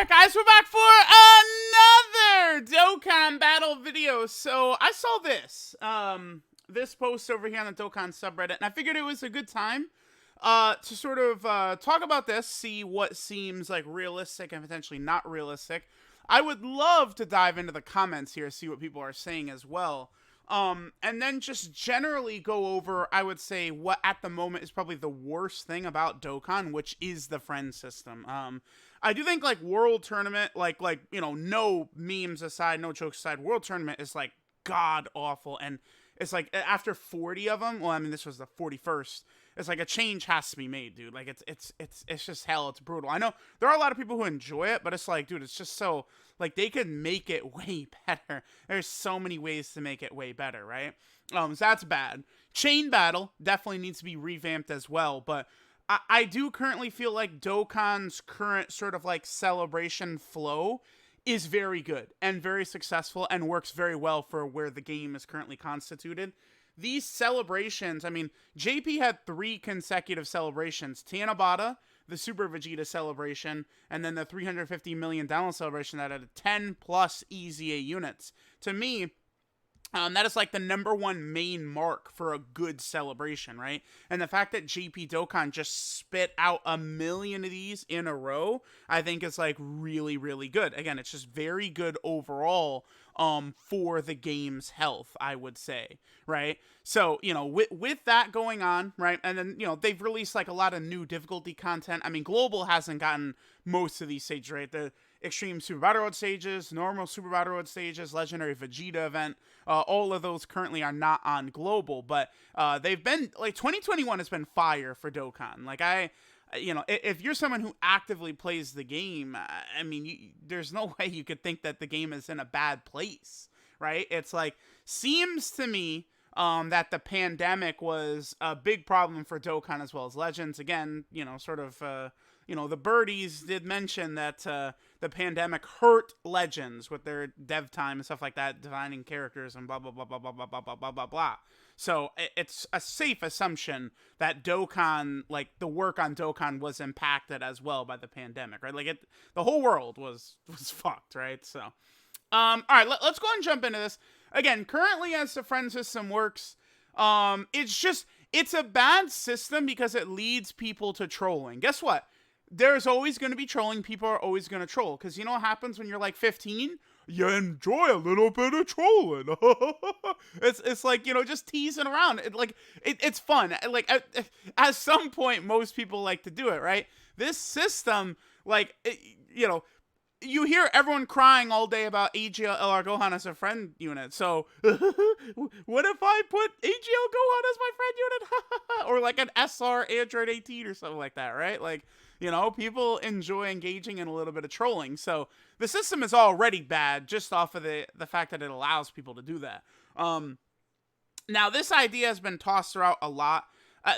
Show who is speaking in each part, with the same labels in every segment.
Speaker 1: Alright guys, we're back for another Dokkan battle video. So I saw this post over here on the Dokkan subreddit, and I figured it was a good time to sort of talk about this, see what seems like realistic and potentially not realistic. I would love to dive into the comments here, see what people are saying as well. And then just generally go over, I would say, what at the moment is probably the worst thing about Dokkan, which is the friend system. I do think, like, World Tournament, like, you know, no memes aside, no jokes aside, World Tournament is, like, god-awful, and it's, like, after 40 of them, well, I mean, this was the 41st, it's, like, a change has to be made, dude. Like, it's just hell, it's brutal. I know there are a lot of people who enjoy it, but it's, like, dude, it's just so, like, they could make it way better. There's so many ways to make it way better, right? So that's bad. Chain Battle definitely needs to be revamped as well, but I do currently feel like Dokkan's current sort of like celebration flow is very good and very successful and works very well for where the game is currently constituted. These celebrations, I mean, JP had 3 consecutive celebrations. Tanabata, the Super Vegeta celebration, and then the 350 million download celebration that had 10 plus EZA units. To me, that is like the #1 main mark for a good celebration, right? And the fact that JP Dokkan just spit out 1,000,000 of these in a row, I think is like really, really good. Again, it's just very good overall for the game's health, I would say, right? So, you know, with that going on, right? And then, you know, they've released like a lot of new difficulty content. I mean, Global hasn't gotten most of these stages, right? The Extreme Super Battle Road stages, normal Super Battle Road stages, Legendary Vegeta event, all of those currently are not on Global, but they've been, like, 2021 has been fire for Dokkan. Like, you know, if you're someone who actively plays the game, I mean, there's no way you could think that the game is in a bad place, right? It's like, seems to me that the pandemic was a big problem for Dokkan as well as Legends. Again, you know, sort of, you know, the birdies did mention that the pandemic hurt Legends with their dev time and stuff like that, defining characters and blah, blah, blah, blah, blah, blah, blah, blah, blah, blah, blah. So it's a safe assumption that Dokkan, like, the work on Dokkan was impacted as well by the pandemic, right? Like, the whole world was fucked, right? So, all right, let's go and jump into this. Again, currently as the friend system works, it's a bad system because it leads people to trolling. Guess what? There's always going to be trolling. People are always going to troll. Because you know what happens when you're like 15? You enjoy a little bit of trolling. It's like, you know, just teasing around. It's fun. Like, at some point, most people like to do it, right? This system, like, you know, you hear everyone crying all day about AGL LR Gohan as a friend unit. So, what if I put AGL Gohan as my friend unit? Or like an SR Android 18 or something like that, right? Like, you know, people enjoy engaging in a little bit of trolling. So the system is already bad just off of the fact that it allows people to do that. Now, this idea has been tossed around a lot.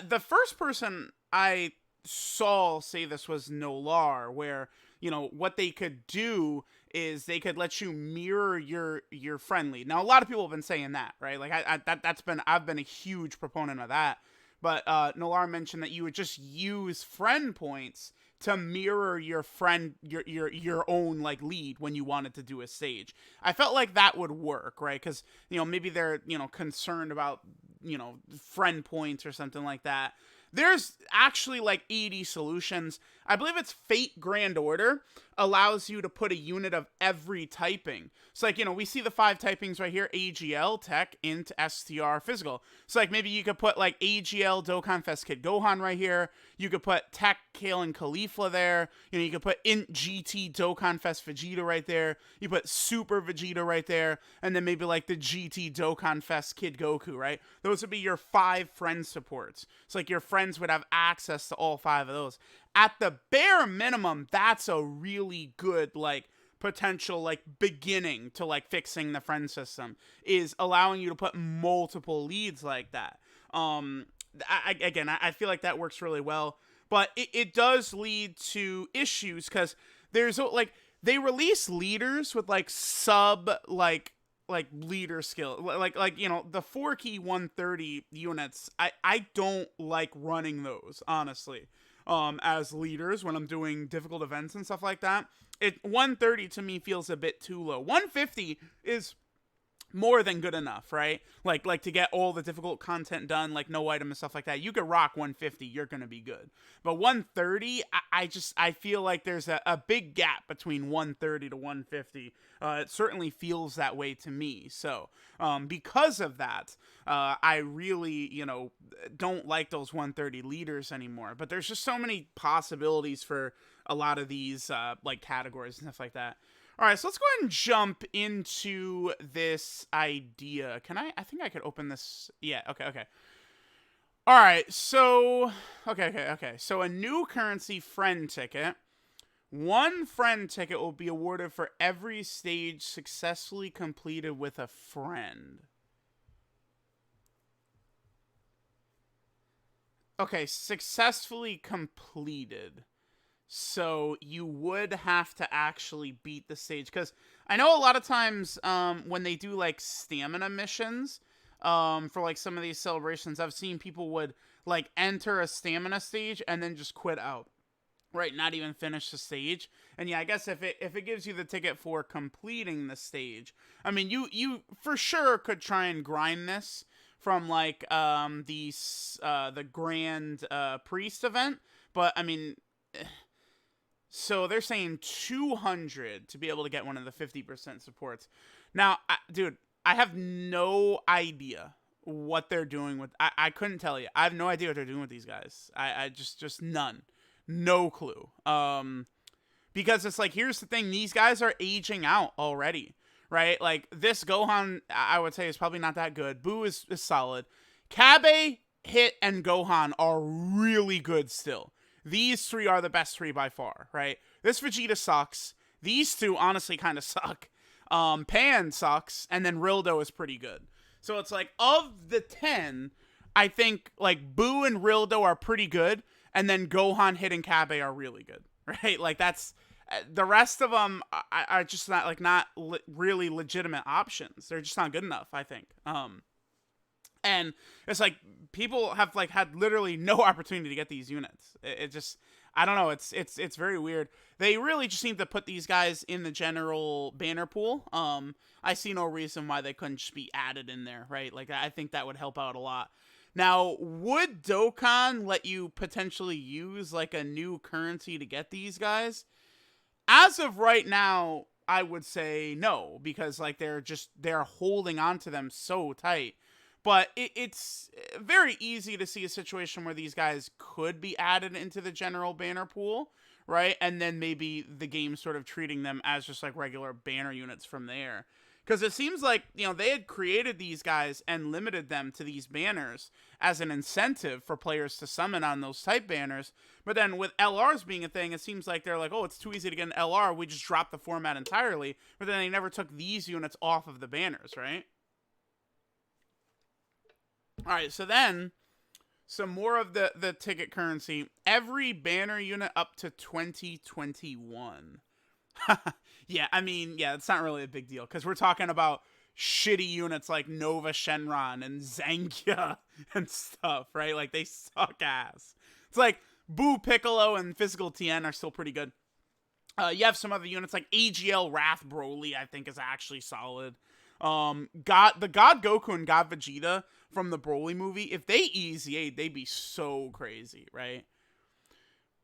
Speaker 1: The first person I saw say this was Nolar, where, you know, what they could do is they could let you mirror your friend lead. Now, a lot of people have been saying that, right? Like, I've been a huge proponent of that. But Nolar mentioned that you would just use friend points to mirror your friend, your own, like, lead when you wanted to do a stage. I felt like that would work, right? Because, you know, maybe they're, you know, concerned about, you know, friend points or something like that. There's actually like 80 solutions. I believe it's Fate Grand Order allows you to put a unit of every typing. So, like, you know, we see the 5 typings right here: AGL, Tech, Int, STR, Physical. So, like, maybe you could put like AGL Dokkan Fest Kid Gohan right here. You could put Tech, Kale, and Caulifla there. You know, you could put Int GT Dokkan Fest Vegeta right there. You put Super Vegeta right there. And then maybe like the GT Dokkan Fest Kid Goku, right? Those would be your 5 friend supports. So, like, your friends would have access to all 5 of those. At the bare minimum, that's a really good, like, potential, like, beginning to, like, fixing the friend system, is allowing you to put multiple leads like that. I feel like that works really well, but it does lead to issues, because there's, like, they release leaders with, like, like leader skill, like, you know, the 4-key 130 units. I don't like running those, honestly. as leaders when I'm doing difficult events and stuff like that. 130 to me feels a bit too low. 150 is more than good enough, right? Like to get all the difficult content done, like no item and stuff like that. You could rock 150, you're gonna be good. But 130, I feel like there's a big gap between 130 to 150. It certainly feels that way to me. So because of that, I really, don't like those 130 leaders anymore. But there's just so many possibilities for a lot of these like categories and stuff like that. All right, so let's go ahead and jump into this idea. I think I could open this. Yeah, okay. All right, so, okay. So a new currency, friend ticket. One friend ticket will be awarded for every stage successfully completed with a friend. Okay, successfully completed. So you would have to actually beat the stage, because I know a lot of times when they do like stamina missions for like some of these celebrations, I've seen people would like enter a stamina stage and then just quit out, right? Not even finish the stage. And yeah, I guess if it gives you the ticket for completing the stage, I mean you for sure could try and grind this from like the grand priest event, but I mean. So they're saying 200 to be able to get one of the 50% supports. Now, dude, I have no idea what they're doing with. I couldn't tell you. I have no idea what they're doing with these guys. I just none, no clue. Because it's like, here's the thing: these guys are aging out already, right? Like this Gohan, I would say is probably not that good. Boo is solid. Kabe, Hit, and Gohan are really good still. These three are the best three by far, right? This Vegeta sucks. These two honestly kind of suck. Pan sucks, and then Rildo is pretty good. So it's like, of the 10, I think like Boo and Rildo are pretty good, and then Gohan, Hit, and Kabe are really good, right? Like that's the rest of them are just not really legitimate options. They're just not good enough, I think. And it's like people have like had literally no opportunity to get these units. It just, I don't know. It's very weird. They really just need to put these guys in the general banner pool. I see no reason why they couldn't just be added in there, right? Like I think that would help out a lot. Now, would Dokkan let you potentially use like a new currency to get these guys? As of right now, I would say no, because like they're holding on to them so tight. But it's very easy to see a situation where these guys could be added into the general banner pool, right? And then maybe the game sort of treating them as just like regular banner units from there. Because it seems like, they had created these guys and limited them to these banners as an incentive for players to summon on those type banners. But then with LRs being a thing, it seems like they're like, oh, it's too easy to get an LR. We just dropped the format entirely. But then they never took these units off of the banners, right? All right, so then some more of the ticket currency. Every banner unit up to 2021. Yeah, I mean, yeah, it's not really a big deal because we're talking about shitty units like Nova Shenron and Zangia and stuff, right? Like they suck ass. It's like Boo Piccolo and Physical Tien are still pretty good. You have some other units like AGL Wrath Broly, I think is actually solid. God Goku and God Vegeta from the Broly movie, if they EZA'd, they'd be so crazy, right?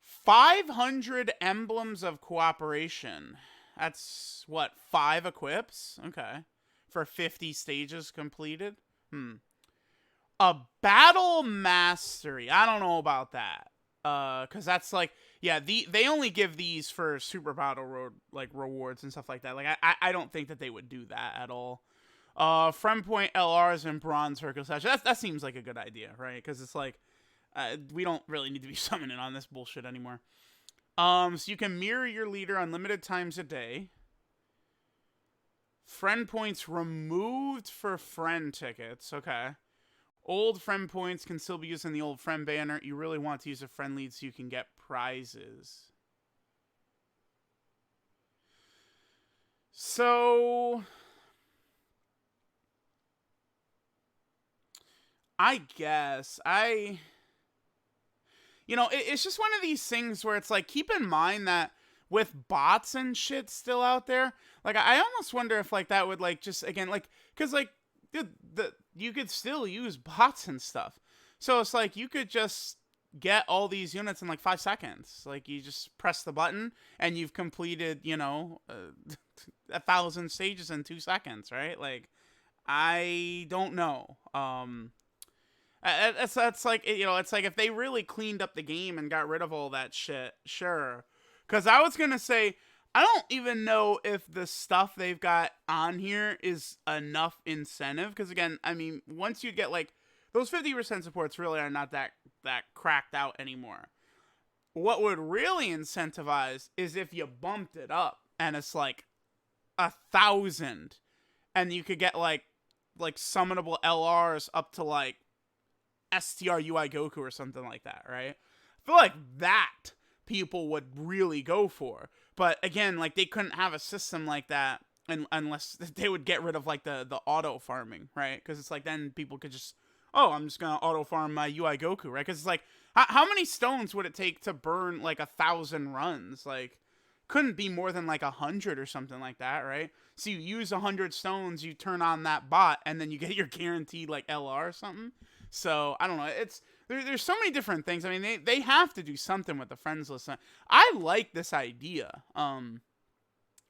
Speaker 1: 500 emblems of cooperation. That's what, 5 equips? Okay. For 50 stages completed? A battle mastery. I don't know about that. Cause that's like, yeah, they only give these for Super Battle Road like rewards and stuff like that. Like I don't think that they would do that at all. Friend Point LRs and Bronze Hercule Statue. That seems like a good idea, right? Because it's like we don't really need to be summoning on this bullshit anymore. So you can mirror your leader unlimited times a day. Friend points removed for friend tickets. Okay. Old friend points can still be used in the old friend banner. You really want to use a friend lead so you can get prizes. So I guess you know, it's just one of these things where it's like, keep in mind that with bots and shit still out there, like I almost wonder if like that would like just again like because like the you could still use bots and stuff, so it's like you could just get all these units in like 5 seconds. Like you just press the button and you've completed, you know, 1,000 stages in 2 seconds, right? Like I don't know. That's like, you know, it's like if they really cleaned up the game and got rid of all that shit, sure. Because I was gonna say, I don't even know if the stuff they've got on here is enough incentive. Because again, I mean, once you get like those 50% supports really are not that cracked out anymore. What would really incentivize is if you bumped it up and it's like 1,000, and you could get like summonable LRs up to like STR UI Goku or something like that, right? I feel like that people would really go for. But again, like they couldn't have a system like that unless they would get rid of like the auto farming, right? Because it's like then people could just, oh, I'm just gonna auto farm my UI Goku, right? Because it's like how many stones would it take to burn like 1,000 runs? Like couldn't be more than like 100 or something like that, right? So you use 100 stones, you turn on that bot, and then you get your guaranteed like LR or something. So I don't know. It's there's so many different things. I mean, they have to do something with the friends list. I like this idea.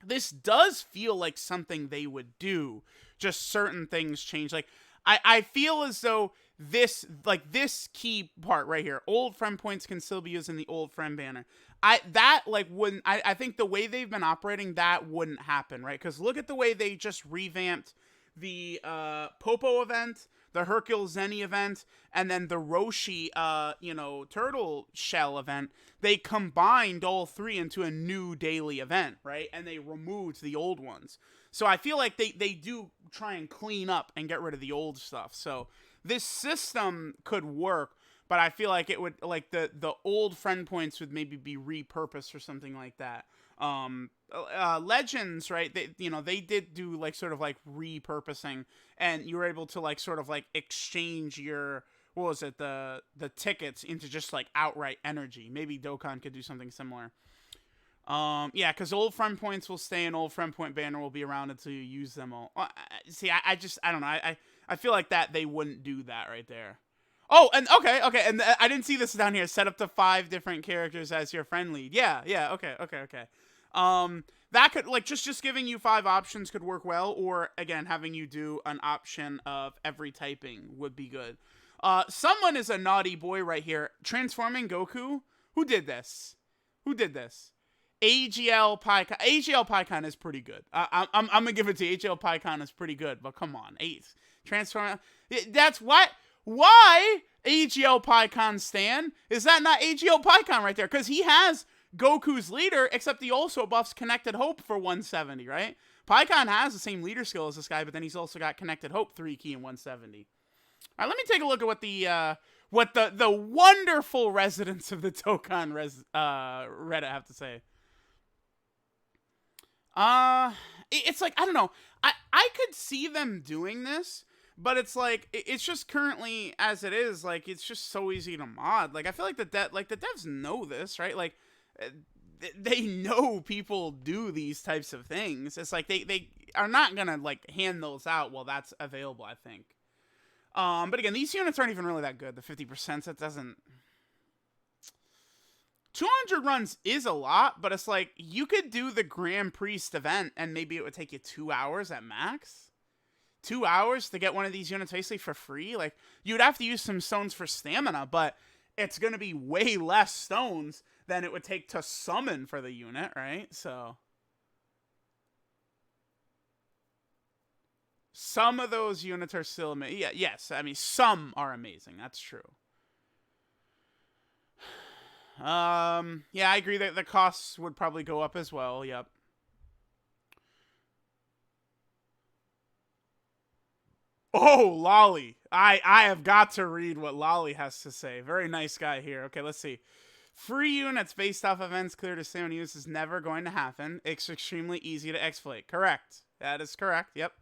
Speaker 1: This does feel like something they would do. Just certain things change. Like I feel as though this key part right here, old friend points can still be used in the old friend banner. I think the way they've been operating, that wouldn't happen, right? Because look at the way they just revamped the Popo event, the Hercule Zenny event, and then the Roshi, turtle shell event. They combined all three into a new daily event, right? And they removed the old ones. So I feel like they do try and clean up and get rid of the old stuff. So this system could work, but I feel like it would, like the old friend points would maybe be repurposed or something like that. Legends, right? They did do like sort of like repurposing, and you were able to like sort of like exchange your, what was it, the tickets into just like outright energy. Maybe Dokkan could do something similar. Yeah, because old friend points will stay, and old friend point banner will be around until you use them all. See, I don't know. I feel like that they wouldn't do that right there. Oh, and okay, and I didn't see this down here. Set up to 5 different characters as your friend lead. Yeah, okay. That could, like, just giving you 5 options could work well, or again, having you do an option of every typing would be good. Someone is a naughty boy right here. Transforming Goku? Who did this? AGL PyCon. AGL PyCon is pretty good. I'm gonna give it to you. AGL PyCon is pretty good, but come on, 8. Transform. That's what. Why AGL PyCon Stan? Is that not AGL PyCon right there? Because he has Goku's leader, except he also buffs Connected Hope for 170, right? PyCon has the same leader skill as this guy, but then he's also got Connected Hope 3 key and 170. All right, let me take a look at what the wonderful residents of the Dokkan Reddit have to say. It's like, I don't know. I could see them doing this, but it's like, it's just currently as it is, like, it's just so easy to mod. Like, I feel like the devs know this, right? Like, they know people do these types of things. It's like, they are not gonna, like, hand those out while that's available, I think. But again, these units aren't even really that good. The 50%, that doesn't... 200 runs is a lot, but it's like, you could do the Grand Priest event, and maybe it would take you 2 hours at max. 2 hours to get one of these units basically for free. Like, you'd have to use some stones for stamina, but it's going to be way less stones than it would take to summon for the unit, right? So some of those units are still amazing. Yeah, yes, I mean, some are amazing. That's true. Yeah, I agree that the costs would probably go up as well. Yep. Oh, Lolly. I have got to read what Lolly has to say. Very nice guy here. Okay, let's see. Free units based off events clear to stay on use is never going to happen. It's extremely easy to exploit. Correct. That is correct. Yep.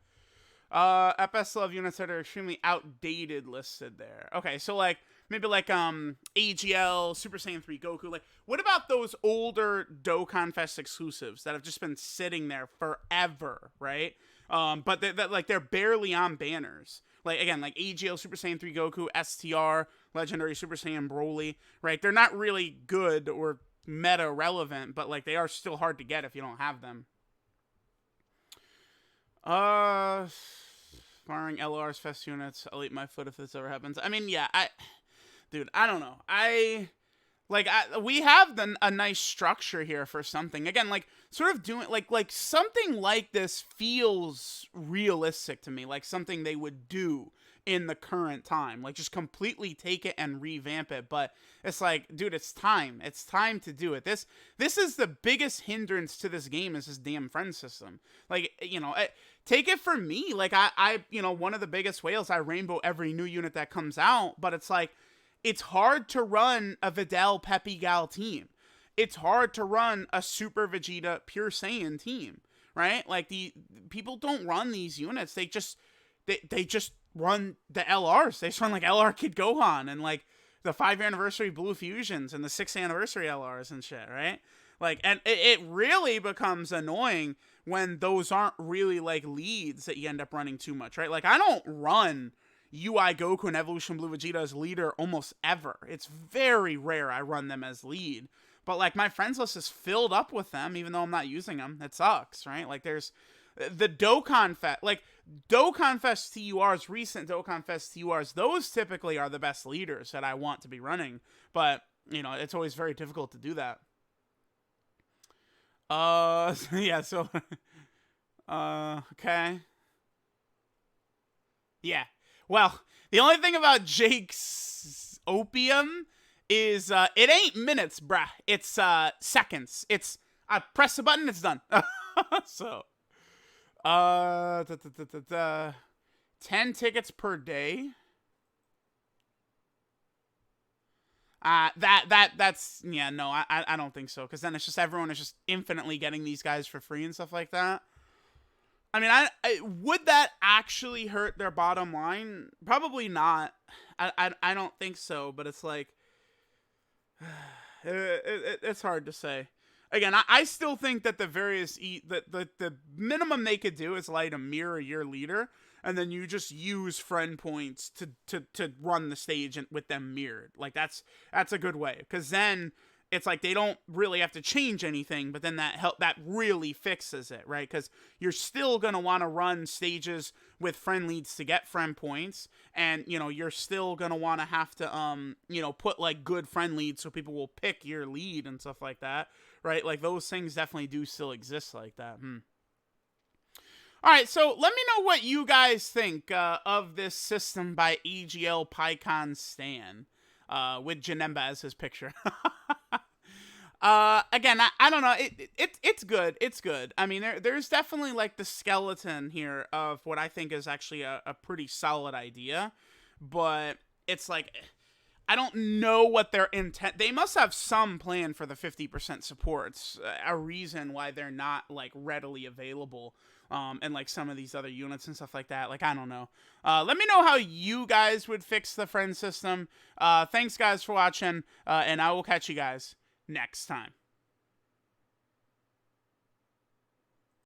Speaker 1: FS love units that are extremely outdated listed there. Okay, so like maybe like AGL, Super Saiyan 3 Goku. Like, what about those older Dokkan Fest exclusives that have just been sitting there forever, right? But they're barely on banners. Like, again, like AGL, Super Saiyan 3 Goku, STR, Legendary Super Saiyan Broly, right? They're not really good or meta relevant, but like they are still hard to get if you don't have them. Barring LR's Fest units, I'll eat my foot if this ever happens. I mean, yeah, dude, I don't know. We have a nice structure here for something. Again, like sort of doing like something like this feels realistic to me, like something they would do in the current time. Like just completely take it and revamp it. But it's like, dude, it's time. It's time to do it. This is the biggest hindrance to this game is this damn friend system. Like, you know, take it from me. Like I you know, one of the biggest whales, I rainbow every new unit that comes out, but it's like it's hard to run a Videl Peppy Gal team. It's hard to run a Super Vegeta Pure Saiyan team, right? Like the people don't run these units. They just run the LRs. They just run like LR Kid Gohan and like the 5th anniversary Blue Fusions and the 6th anniversary LRs and shit, right? Like, and it really becomes annoying when those aren't really like leads that you end up running too much, right? Like I don't run UI Goku and Evolution Blue Vegeta as leader almost ever. It's very rare I run them as lead. But like my friends list is filled up with them even though I'm not using them. It sucks, right? Like there's the Dokkan Fest, like Dokkan Fest TURs, recent Dokkan Fest TURs, those typically are the best leaders that I want to be running. But, you know, it's always very difficult to do that. Yeah, so, okay. Yeah. Well, the only thing about Jake's opium is, it ain't minutes, bruh. It's, seconds. It's, I press a button, it's done. So, 10 tickets per day. That's, yeah, no, I don't think so. Cause then it's just, everyone is just infinitely getting these guys for free and stuff like that. I mean, would that actually hurt their bottom line? Probably not. I don't think so, but it's like, it's hard to say. Again, I still think that the minimum they could do is like to mirror your leader, and then you just use friend points to run the stage with them mirrored. Like that's a good way, because then it's like they don't really have to change anything, but then that really fixes it, right? Because you're still gonna want to run stages with friend leads to get friend points, and you know you're still gonna want to have to you know, put like good friend leads so people will pick your lead and stuff like that, right? Like those things definitely do still exist like that. All right, so let me know what you guys think of this system by AGL PyCon Stan with Janemba as his picture. Again, I don't know. It's good. It's good. I mean, there's definitely like the skeleton here of what I think is actually a pretty solid idea, but it's like, I don't know what their intent. They must have some plan for the 50% supports, a reason why they're not like readily available. And like some of these other units and stuff like that. Like, I don't know. Let me know how you guys would fix the friend system. Thanks guys for watching, and I will catch you guys next time.